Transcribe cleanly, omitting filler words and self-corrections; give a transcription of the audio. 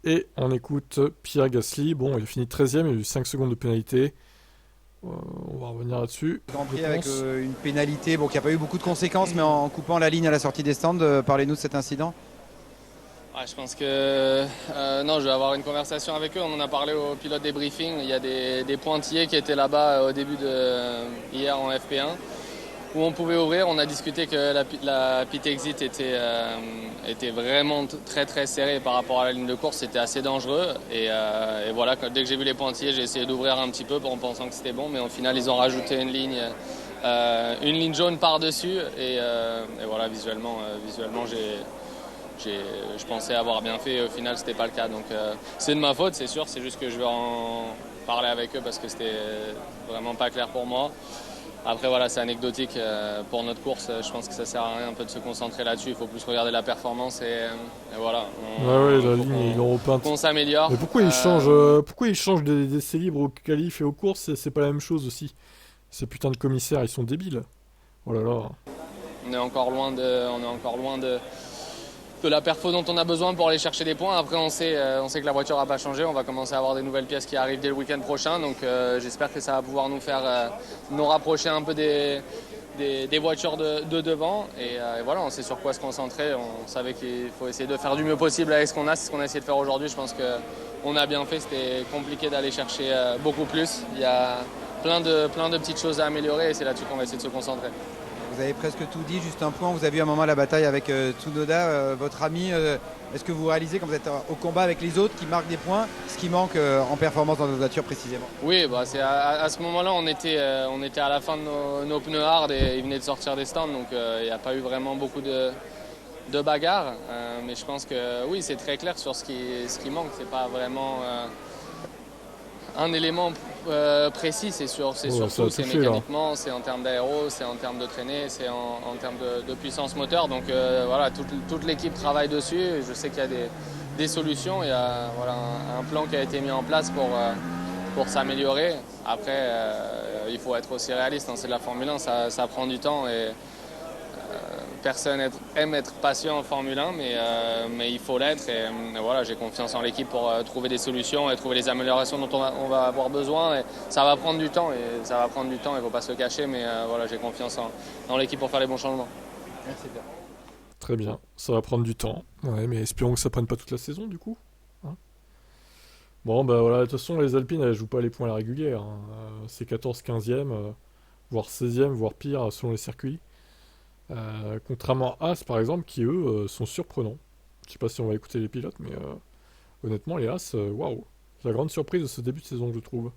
Et on écoute Pierre Gasly. Bon, il a fini 13e, il a eu 5 secondes de pénalité. On va revenir là-dessus, Grand je Prix avec pense. une pénalité qui n'a pas eu beaucoup de conséquences, mais en coupant la ligne à la sortie des stands, parlez-nous de cet incident. Ouais, je pense que non, je vais avoir une conversation avec eux. On en a parlé au pilote des briefings. Il y a des pointillés qui étaient là-bas au début de hier en FP1 où on pouvait ouvrir. On a discuté que la pit exit était vraiment très très serrée par rapport à la ligne de course. C'était assez dangereux. Et voilà, dès que j'ai vu les pointillés, j'ai essayé d'ouvrir un petit peu en pensant que c'était bon. Mais au final, ils ont rajouté une ligne jaune par-dessus. Et voilà, visuellement je pensais avoir bien fait et au final c'était pas le cas, donc c'est de ma faute, c'est sûr. C'est juste que je vais en parler avec eux parce que c'était vraiment pas clair pour moi. Après voilà, c'est anecdotique pour notre course. Je pense que ça sert à rien un peu de se concentrer là-dessus. Il faut plus regarder la performance et voilà, Ouais, ouais, la il faut ligne, ils l'ont repeinte. qu'on s'améliore. Mais pourquoi ils changent des essais libres aux qualifs et aux courses? C'est pas la même chose aussi. Ces putains de commissaires, ils sont débiles. Oh là là. On est encore loin de la perfo dont on a besoin pour aller chercher des points. Après, on sait que la voiture n'a pas changé. On va commencer à avoir des nouvelles pièces qui arrivent dès le week-end prochain. Donc, j'espère que ça va pouvoir nous rapprocher un peu des voitures de devant. Et voilà, on sait sur quoi se concentrer. On savait qu'il faut essayer de faire du mieux possible avec ce qu'on a. C'est ce qu'on a essayé de faire aujourd'hui. Je pense qu'on a bien fait. C'était compliqué d'aller chercher beaucoup plus. Il y a plein de petites choses à améliorer et c'est là-dessus qu'on va essayer de se concentrer. Vous avez presque tout dit, juste un point. Vous avez eu un moment la bataille avec Tsunoda, votre ami. Est-ce que vous réalisez quand vous êtes au combat avec les autres qui marquent des points, ce qui manque en performance dans votre voiture précisément? Oui, bah c'est à ce moment-là, on était à la fin de nos pneus hard et ils venaient de sortir des stands, donc il n'y a pas eu vraiment beaucoup de bagarres. Mais je pense que oui, c'est très clair sur ce qui manque. C'est pas vraiment un élément précis, c'est Oh, ça a surtout c'est touché là. mécaniquement, c'est en termes d'aéro, c'est en termes de traînée, c'est en termes de puissance moteur. Donc voilà, toute l'équipe travaille dessus. Je sais qu'il y a des solutions, il y a voilà, un plan qui a été mis en place pour s'améliorer. Après, il faut être aussi réaliste, hein, c'est de la Formule 1, ça prend du temps et personne aime être patient en Formule 1, mais il faut l'être. Et voilà, j'ai confiance en l'équipe pour trouver des solutions et trouver les améliorations dont on va avoir besoin. Et ça va prendre du temps, il ne faut pas se le cacher, mais voilà, j'ai confiance dans l'équipe pour faire les bons changements. Merci bien. Très bien. Ça va prendre du temps. Ouais, mais espérons que ça prenne pas toute la saison du coup. Hein. Bon, bah voilà, de toute façon, les Alpines, elles jouent pas les points à la régulière. Hein. C'est 14, 15e, voire 16e, voire pire selon les circuits. Contrairement à As, par exemple, qui eux sont surprenants. Je sais pas si on va écouter les pilotes, mais honnêtement, les As, waouh. C'est la grande surprise de ce début de saison, je trouve.